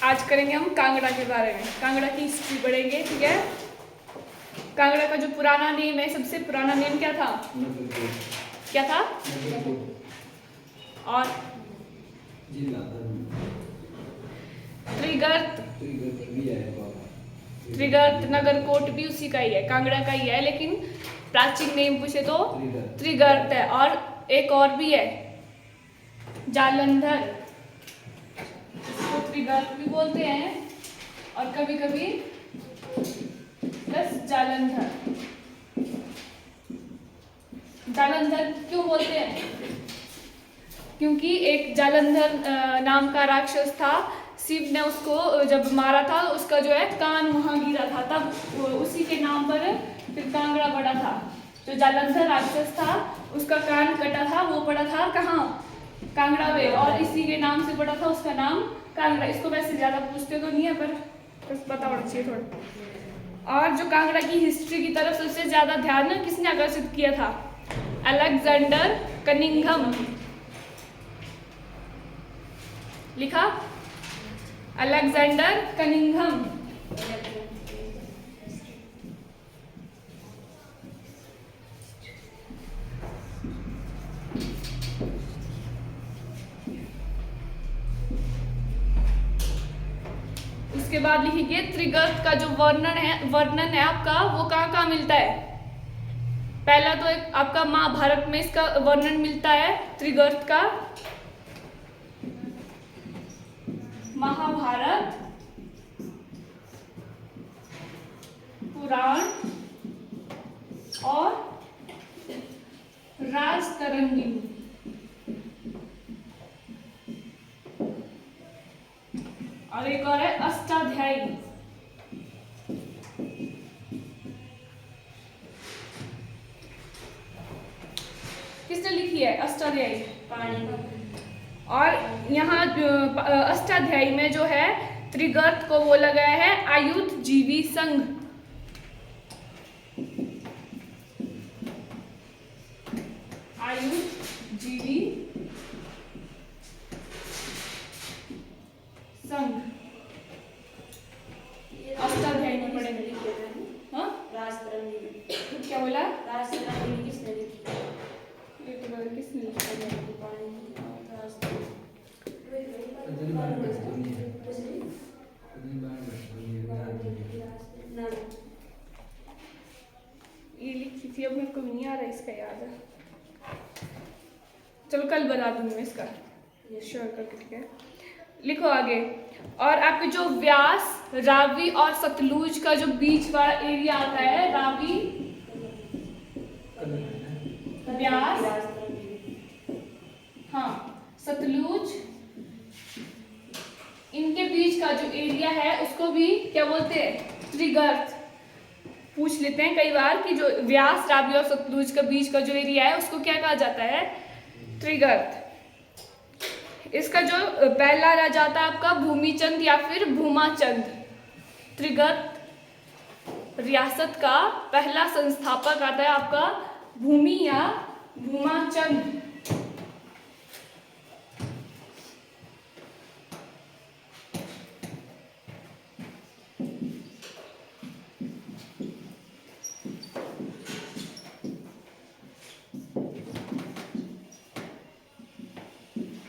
आज करेंगे हम कांगड़ा के बारे में। कांगड़ा की हिस्ट्री पढ़ेंगे, ठीक है। कांगड़ा का जो पुराना नेम है, सबसे पुराना नेम क्या था? क्या था? और त्रिगर्त नगरकोट भी उसी का ही है, कांगड़ा का ही है, लेकिन प्राचीन नेम पूछे तो त्रिगर्त है। और एक और भी है, जालंधर, इसको त्रिगर्त भी बोलते हैं और कभी कभी प्लस जालंधर। जालंधर क्यों बोलते हैं? क्योंकि एक जालंधर नाम का राक्षस था, शिव ने उसको जब मारा था, उसका जो है कान वहां गिरा था, तब उसी के नाम पर फिर कांगड़ा पड़ा था। जो जालंधर राक्षस था उसका कान कटा था, वो पड़ा था कहाँ? कांगड़ा में, और इसी के नाम से पड़ा था उसका नाम कांगड़ा। इसको वैसे ज्यादा पूछते तो नहीं है, पर बस पता होना चाहिए थोड़ा। और जो कांगड़ा की हिस्ट्री की तरफ सबसे ज्यादा ध्यान किसने आकर्षित किया था? Alexander Cunningham. लिखा अलेक्जेंडर कनिंघम। उसके बाद लिखिए त्रिगर्त का जो वर्णन है आपका, वो कहाँ मिलता है? पहला तो एक आपका महाभारत में इसका वर्णन मिलता है त्रिगर्त का। महाभारत पुराण और राजतरंगिणी। और एक और है अष्टाध्यायी। किसने लिखी है अष्टाध्यायी? और यहाँ अष्टाध्यायी में जो है त्रिगर्त को बोला गया है आयुध जीवी संघ। आयुध जीवी संघ अष्टाध्यायी में पढ़ेंगे। हाँ, क्या बोला? राजतरंगिणी किसने लिखी? किसने लिखा? ये लिखी थी, अब मेरे को नहीं आ रहा इसका याद है। चलो कल बता दूंगी मैं इसका श्योर करके, ठीक है। लिखो आगे। और आपके जो व्यास, रावी और सतलुज का जो बीच वाला एरिया आता है, रावी, व्यास, हाँ, सतलुज, इनके बीच का जो एरिया है उसको भी क्या बोलते हैं? त्रिगर्त। पूछ लेते हैं कई बार कि जो व्यास, रावी और सतलुज के बीच का जो एरिया है उसको क्या कहा जाता है? त्रिगर्त। इसका जो पहला राजा आता है आपका भूमिचंद या फिर भूमाचंद। त्रिगर्त रियासत का पहला संस्थापक आता है आपका भूमि या भूमाचंद।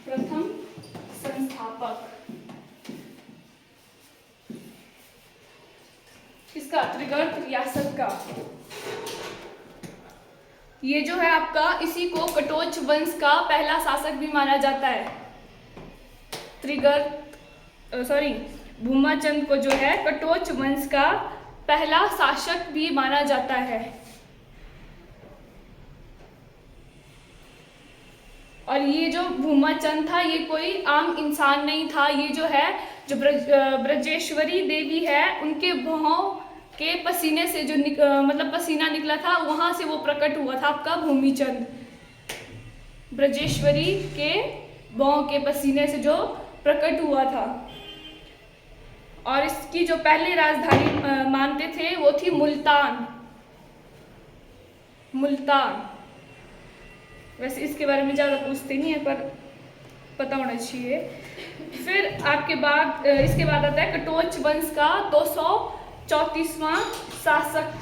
प्रथम संस्थापक किसका? त्रिगर्त रियासत का। ये जो है आपका, इसी को कटोच वंश का पहला शासक भी माना जाता है। भूमाचंद को जो है कटोच वंश का पहला शासक भी माना जाता है। और ये जो भूमाचंद था, ये कोई आम इंसान नहीं था। ये जो है, जो ब्रजेश्वरी देवी है, उनके भौं के पसीने से जो मतलब पसीना निकला था, वहां से वो प्रकट हुआ था आपका भूमिचंद। ब्रजेश्वरी के भौं के पसीने से जो प्रकट हुआ था। और इसकी जो पहले राजधानी मानते थे वो थी मुल्तान। मुल्तान। वैसे इसके बारे में ज़्यादा पूछते नहीं है, पर पता होना चाहिए। फिर आपके बाद इसके बाद आता है कटोच वंश का 234वां शासक।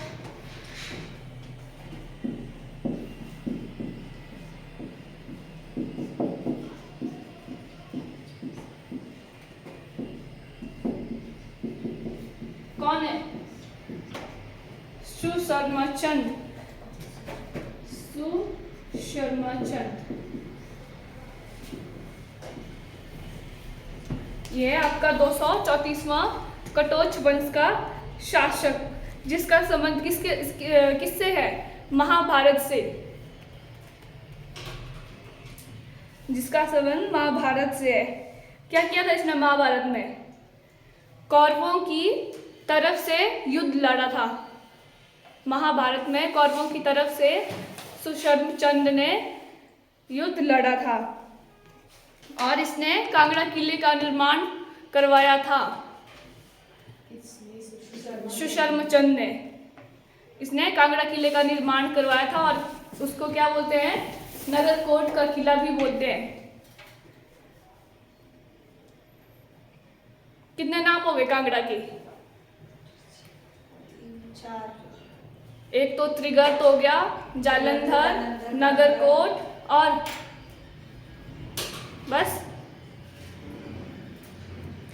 कौन है? सुशर्मचंद। सुशर्मचंद, ये है आपका 234वां कटोच वंश का शासक, जिसका संबंध किससे है? महाभारत से। जिसका संबंध महाभारत से है। क्या किया था इसने महाभारत में? कौरवों की तरफ से युद्ध लड़ा था। महाभारत में कौरवों की तरफ से सुशर्मचंद ने युद्ध लड़ा था और इसने कांगड़ा किले का निर्माण करवाया था। सुशर्मचंद ने इसने कांगड़ा किले का निर्माण करवाया था और उसको क्या बोलते हैं? नगरकोट का किला भी बोलते हैं। कितने नाम हो गए कांगड़ा के? 4। एक तो त्रिगर्त हो गया, जालंधर, नगरकोट और बस,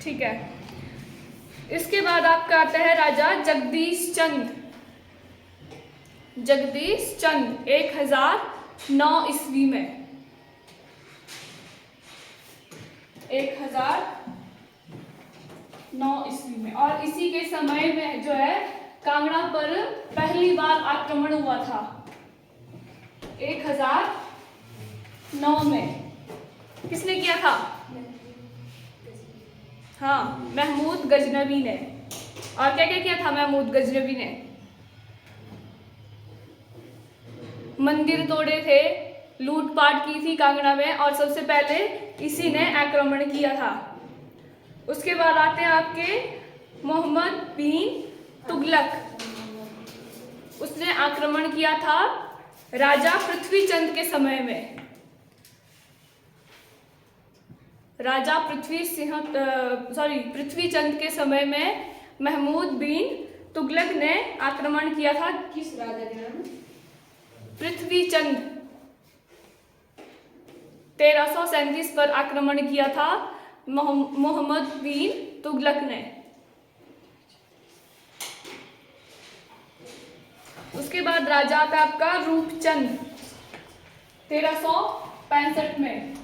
ठीक है। इसके बाद आपका आता है राजा जगदीश चंद। जगदीश चंद 1009 ईस्वी में, 1009 ईस्वी में। और इसी के समय में जो है कांगड़ा पर पहली बार आक्रमण हुआ था 1009 में। किसने किया था? हाँ, महमूद गजनवी ने। और क्या क्या किया था महमूद गजनवी ने? मंदिर तोड़े थे, लूटपाट की थी कांगड़ा में और सबसे पहले इसी ने आक्रमण किया था। उसके बाद आते हैं आपके मोहम्मद बिन तुगलक। उसने आक्रमण किया था राजा पृथ्वीचंद के समय में। राजा पृथ्वीचंद के समय में महमूद बिन तुगलक ने आक्रमण किया था। किस राजा के नाम? पृथ्वीचंद। 1337 पर आक्रमण किया था मोहम्मद बिन तुगलक ने। उसके बाद राजा था आपका रूपचंद 1365 में।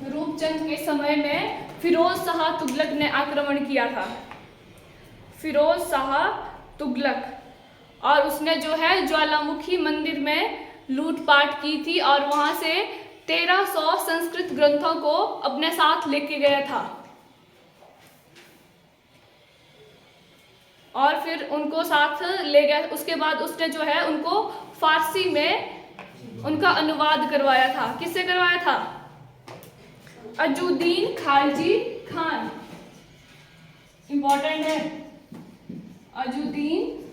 रूपचंद के समय में फिरोज शाह तुगलक ने आक्रमण किया था। फिरोज शाह तुगलक, और उसने जो है ज्वालामुखी मंदिर में लूटपाट की थी और वहां से 1300 संस्कृत ग्रंथों को अपने साथ लेके गया था और फिर उनको साथ ले गया। उसके बाद उसने जो है उनको फारसी में उनका अनुवाद करवाया था। किससे करवाया था? अजुद्दीन खालजी खान, इंपॉर्टेंट है। अजुद्दीन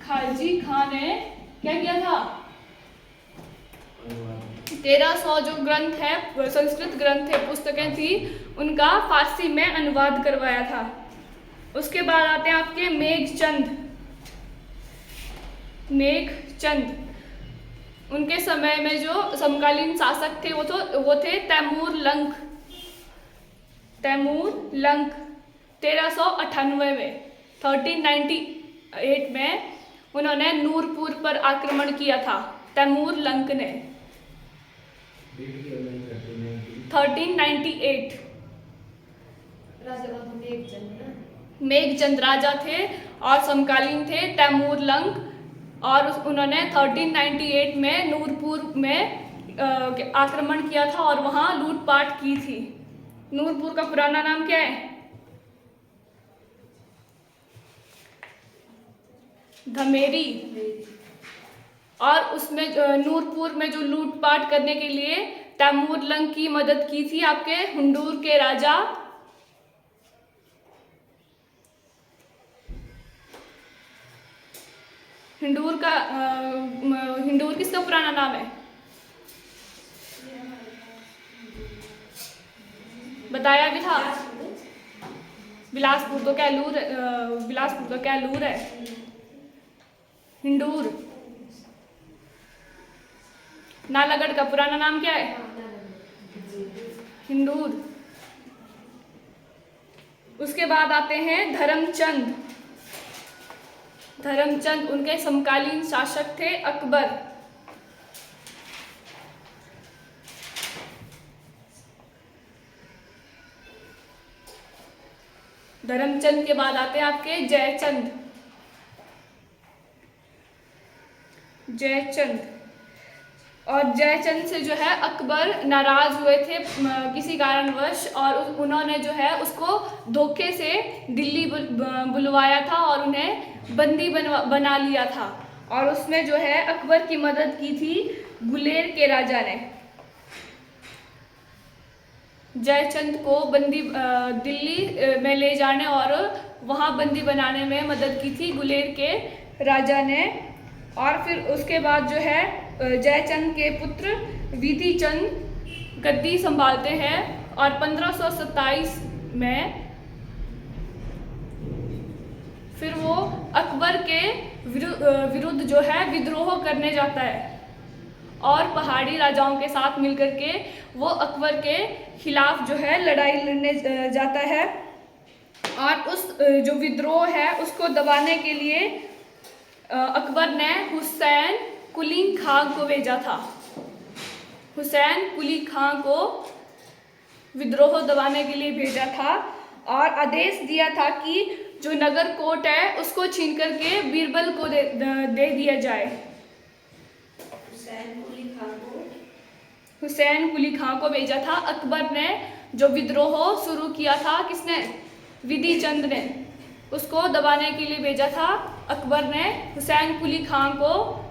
खालजी खान ने क्या किया था? 1300 जो ग्रंथ है, संस्कृत ग्रंथ है, पुस्तकें थी, उनका फारसी में अनुवाद करवाया था। उसके बाद आते हैं आपके मेघचंद। मेघचंद, उनके समय में जो समकालीन शासक थे वो थे तैमूर लंक। तैमूर लंक 1398 में 1398 में उन्होंने नूरपुर पर आक्रमण किया था। तैमूर लंक ने 1398। राजा मेघचंद राजा थे और समकालीन थे तैमूर लंक, और उन्होंने 1398 में नूरपुर में आक्रमण किया था और वहां लूटपाट की थी। नूरपुर का पुराना नाम क्या है? धमेरी। और उसमें नूरपुर में जो लूटपाट करने के लिए तैमूर लंक की मदद की थी आपके हुंडूर के राजा हिंदूर किसका पुराना नाम है? बताया भी था। बिलासपुर तो कैलूर, बिलासपुर तो कैलूर है। हिंदूर। नालागढ़ का पुराना नाम क्या है? हिंदूर। उसके बाद आते हैं धर्मचंद। धर्मचंद उनके समकालीन शासक थे अकबर। धर्मचंद के बाद आते हैं आपके जयचंद। जयचंद और जयचंद से जो है अकबर नाराज हुए थे किसी कारणवश, और उन्होंने जो है उसको धोखे से दिल्ली बुलवाया था और उन्हें बंदी बना लिया था। और उसमें जो है अकबर की मदद की थी गुलेर के राजा ने। जयचंद को दिल्ली में ले जाने और वहाँ बंदी बनाने में मदद की थी गुलेर के राजा ने। और फिर उसके बाद जो है जयचंद के पुत्र विधिचंद गद्दी संभालते हैं और 1527 में फिर वो अकबर के विरुद्ध जो है विद्रोह करने जाता है और पहाड़ी राजाओं के साथ मिलकर के वो अकबर के खिलाफ जो है लड़ाई लड़ने जाता है। और उस जो विद्रोह है उसको दबाने के लिए अकबर ने हुसैन कुली खां को भेजा था। हुसैन कुली खां को विद्रोह दबाने के लिए भेजा था और आदेश दिया था कि जो नगर कोट है उसको छीन करके बीरबल को दे दिया जाए। हुसैन कुली खां को भेजा था। अकबर ने जो विद्रोह शुरू किया था, किसने? विधिचंद ने। उसको दबाने के लिए भेजा था अकबर ने हुसैन कुली खां को,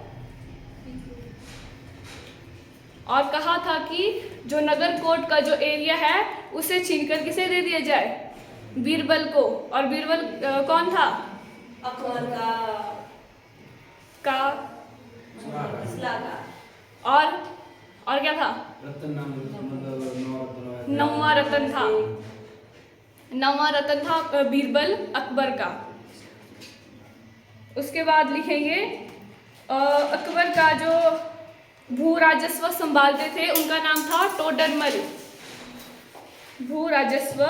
और कहा था कि जो नगर कोट का जो एरिया है उसे छीनकर किसे दे दिया जाए? बीरबल को। और बीरबल कौन था? अकबर का और क्या था? नौवां रतन था। नौवां रतन था बीरबल अकबर का। उसके बाद लिखेंगे अकबर का जो भू राजस्व संभालते थे उनका नाम था टोडरमल। भू राजस्व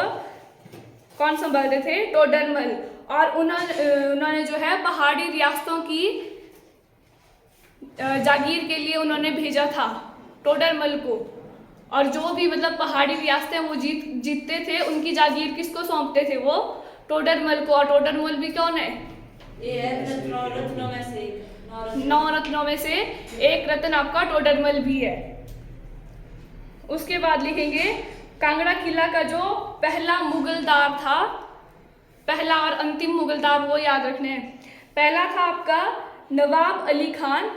कौन संभालते थे? टोडरमल। और उन्होंने जो है पहाड़ी रियासतों की जागीर के लिए उन्होंने भेजा था टोडरमल को। और जो भी मतलब पहाड़ी रियासतें वो जीतते थे उनकी जागीर किसको सौंपते थे? वो टोडरमल को। और टोडरमल भी कौन है? नौ रत्नों में से एक रत्न आपका टोडरमल भी है। उसके बाद लिखेंगे कांगड़ा किला का जो पहला मुगलदार था, पहला और अंतिम मुगलदार वो याद रखने हैं। पहला था आपका नवाब अली खान,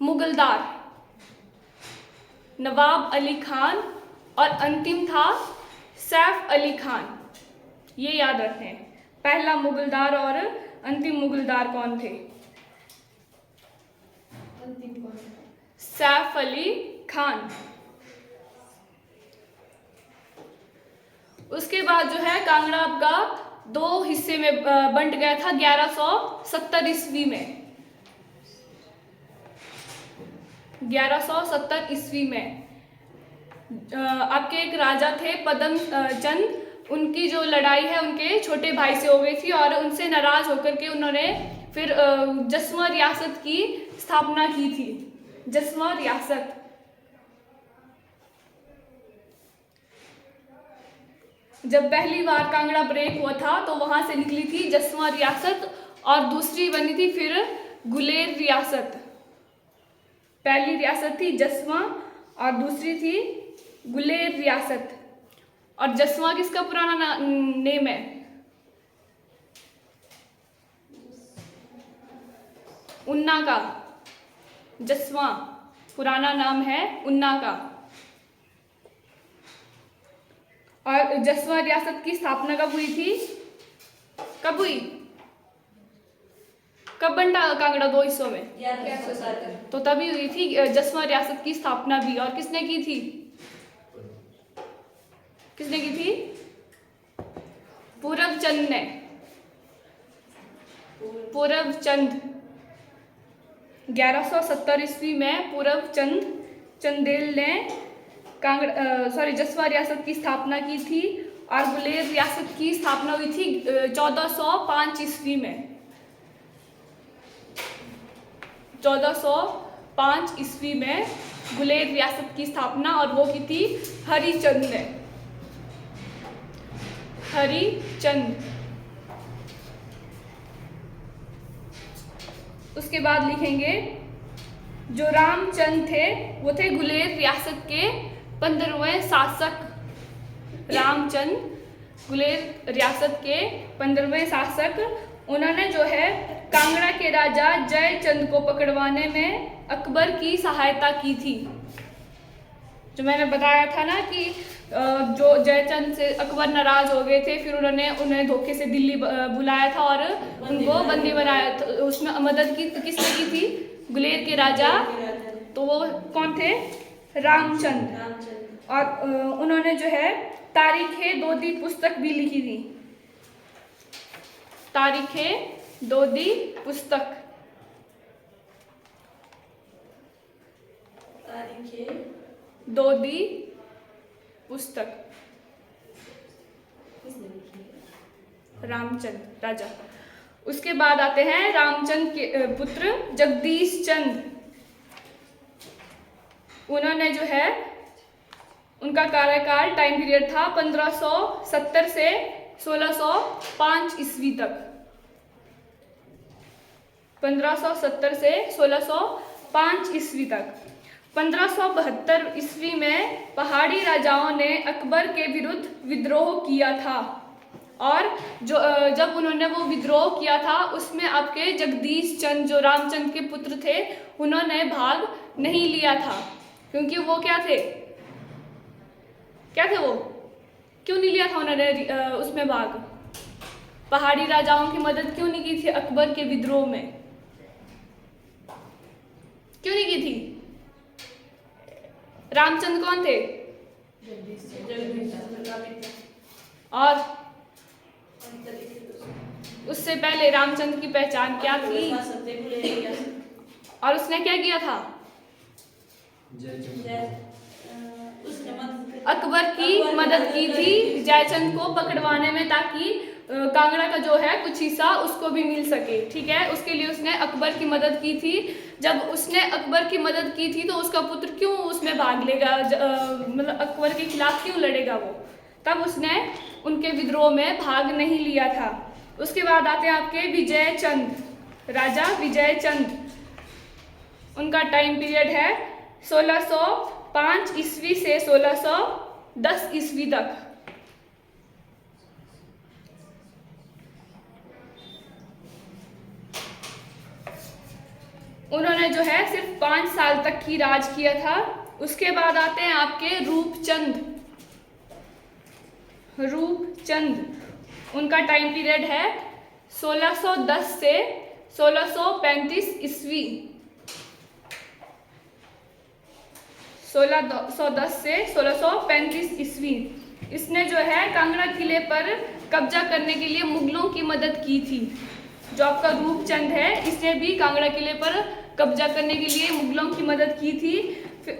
मुगलदार नवाब अली खान, और अंतिम था सैफ अली खान। ये याद रखने हैं। पहला मुगलदार और अंतिम मुगलदार कौन थे? सैफ अली खान। उसके बाद जो है कांगड़ा आपका दो हिस्से में बंट गया था 1170 ईस्वी में। 1170 ईस्वी में आपके एक राजा थे पदम चंद, उनकी जो लड़ाई है उनके छोटे भाई से हो गई थी और उनसे नाराज होकर के उन्होंने फिर जसवा रियासत की स्थापना की थी। जसवा रियासत। जब पहली बार कांगड़ा ब्रेक हुआ था तो वहां से निकली थी जसवा रियासत और दूसरी बनी थी फिर गुलेर रियासत। पहली रियासत थी जसवा और दूसरी थी गुलेर रियासत। और जसवा किसका पुराना नेम है? उन्ना का। जसवा पुराना नाम है उन्ना का। और जसवा रियासत की स्थापना कब हुई थी? कब हुई? कब बंटा कांगड़ा 2 हिस्सों में? 1170। तो तभी हुई थी जसवां रियासत की स्थापना भी। और किसने की थी? किसने की थी? पूरब चंद ने। पूरब चंद 1170 ईस्वी में पूरब चंद चंदेल ने जसवा रियासत की स्थापना की थी। और गुलेर रियासत की स्थापना हुई थी 1405 ईस्वी में। 1405 ईस्वी में गुलेर रियासत की स्थापना, और वो की थी हरिचंद ने। हरिचंद। उसके बाद लिखेंगे जो रामचंद थे वो थे गुलेर रियासत के 15वें शासक। रामचंद गुलेर रियासत के 15वें शासक। उन्होंने जो है कांगड़ा के राजा जयचंद को पकड़वाने में अकबर की सहायता की थी। जो मैंने बताया था ना कि जो जयचंद से अकबर नाराज हो गए थे, फिर उन्होंने उन्हें धोखे से दिल्ली बुलाया था और उनको बंदी बनाया। तो उसमें मदद की किसने की थी? गुलेर के राजा। तो वो कौन थे? रामचंद। और उन्होंने जो है तारीख़-ए-दोदी पुस्तक भी लिखी थी। तारीख़-ए-दोदी पुस्तक। तारीख़-ए-दोदी पुस्तक रामचंद राजा। उसके बाद आते हैं रामचंद के पुत्र जगदीश चंद। उन्होंने जो है उनका कार्यकाल टाइम पीरियड था 1570 से 1605 ईस्वी तक। 1570 से 1605 ईस्वी तक। 1572 ईस्वी में पहाड़ी राजाओं ने अकबर के विरुद्ध विद्रोह किया था। और जब उन्होंने वो विद्रोह किया था उसमें आपके जगदीश चंद जो रामचंद के पुत्र थे उन्होंने भाग नहीं लिया था। क्योंकि वो क्या थे? वो क्यों नहीं लिया था उन्होंने उसमें भाग? पहाड़ी राजाओं की मदद क्यों नहीं की थी अकबर के विद्रोह में? क्यों नहीं की थी? रामचंद कौन थे? और उससे पहले रामचंद की पहचान क्या थी? और उसने क्या किया था? अकबर की मदद की थी जयचंद को पकड़वाने में, ताकि कांगड़ा का जो है कुछ हिस्सा उसको भी मिल सके। ठीक है, उसके लिए उसने अकबर की मदद की थी। जब उसने अकबर की मदद की थी तो उसका पुत्र क्यों उसमें भाग लेगा? मतलब अकबर के खिलाफ क्यों लड़ेगा वो? तब उसने उनके विद्रोह में भाग नहीं लिया था। उसके बाद आते हैं आपके विजयचंद, राजा विजयचंद। उनका टाइम पीरियड है 1605 ईस्वी से 1610 ईस्वी तक। उन्होंने जो है सिर्फ 5 साल तक ही राज किया था। उसके बाद आते हैं आपके रूपचंद। उनका टाइम पीरियड है 1610 से 1635 ईस्वी। 1610 से 1635 ईस्वी। इसने जो है कांगड़ा किले पर कब्जा करने के लिए मुगलों की मदद की थी। जो आपका रूपचंद है इसने भी कांगड़ा किले पर कब्जा करने के लिए मुगलों की मदद की थी।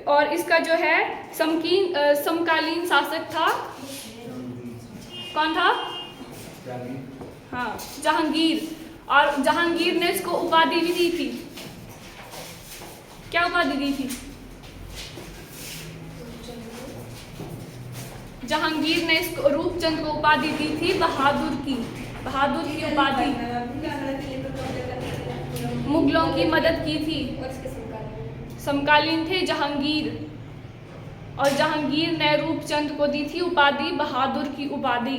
और इसका जो है समकालीन शासक था, कौन था? हाँ, जहांगीर। और जहांगीर ने इसको उपाधि भी दी थी। क्या उपाधि दी थी? जहांगीर ने इसको रूपचंद को उपाधि दी थी बहादुर की उपाधि। मुगलों की मदद की थी। समकालीन थे जहांगीर, और जहांगीर ने रूपचंद को दी थी उपाधि बहादुर की उपाधि।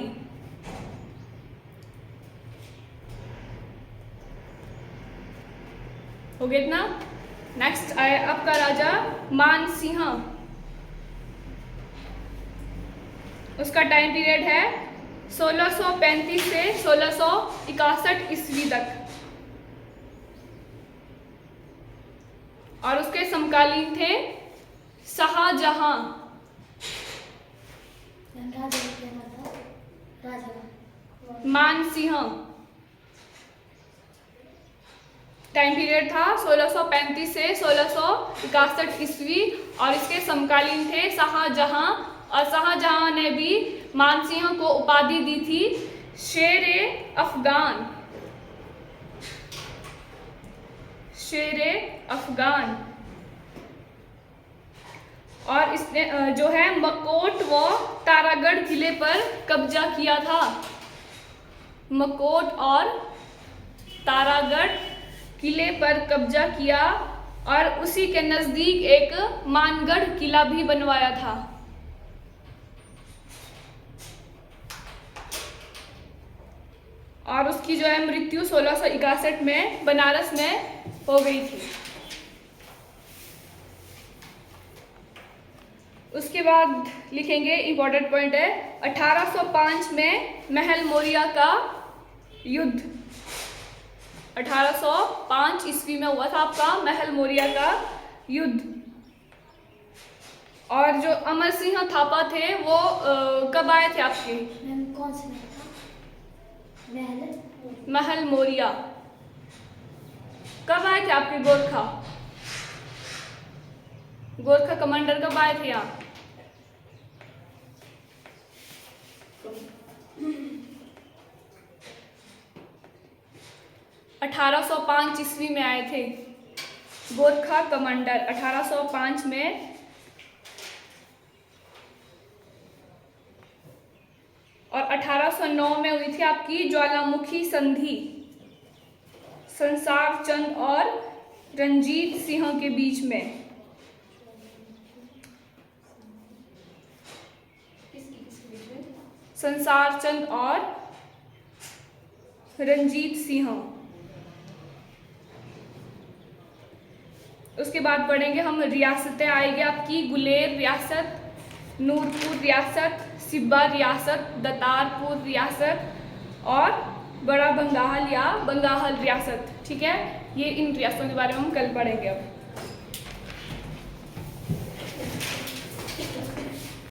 हो गया ना? नेक्स्ट आया आपका राजा मानसिंह। उसका टाइम पीरियड है 1635 से 1661 ईस्वी तक। समकालीन थे शाहजहां, मानसिंह। टाइम पीरियड था 1635 से 1661 ईस्वी और इसके समकालीन थे शाहजहां, और शाहजहां ने भी मानसिंह को उपाधि दी थी शेरे अफगान, शेरे अफगान। और इसने जो है मकोट व तारागढ़ किले पर कब्जा किया था। मकोट और तारागढ़ किले पर कब्जा किया और उसी के नजदीक एक मानगढ़ किला भी बनवाया था। और उसकी जो है मृत्यु 1661 में बनारस में हो गई थी। उसके बाद लिखेंगे, इंपॉर्टेंट पॉइंट है 1805 में महल मोरिया का युद्ध। 1805 ईस्वी में हुआ था आपका महल मोरिया का युद्ध। और जो अमर सिंह थापा थे वो कब आए थे आपके? कौन से महल मोरिया कब आए थे आपके? गोरखा, गोरखा कमांडर कब आए थे यहाँ? (1805 ईस्वी में आए थे गोरखा कमांडर 1805 में। और 1809 में हुई थी आपकी ज्वालामुखी संधि संसार चंद और रंजीत सिंह के बीच में। संसार चंद और रंजीत सिंह। उसके बाद पढ़ेंगे हम रियासतें आएगी आपकी, गुलेर रियासत, नूरपुर रियासत, सिब्बा रियासत, दतारपुर रियासत और बड़ा बंगाल या बंगाल रियासत। ठीक है, ये इन रियासतों के बारे में हम कल पढ़ेंगे अब।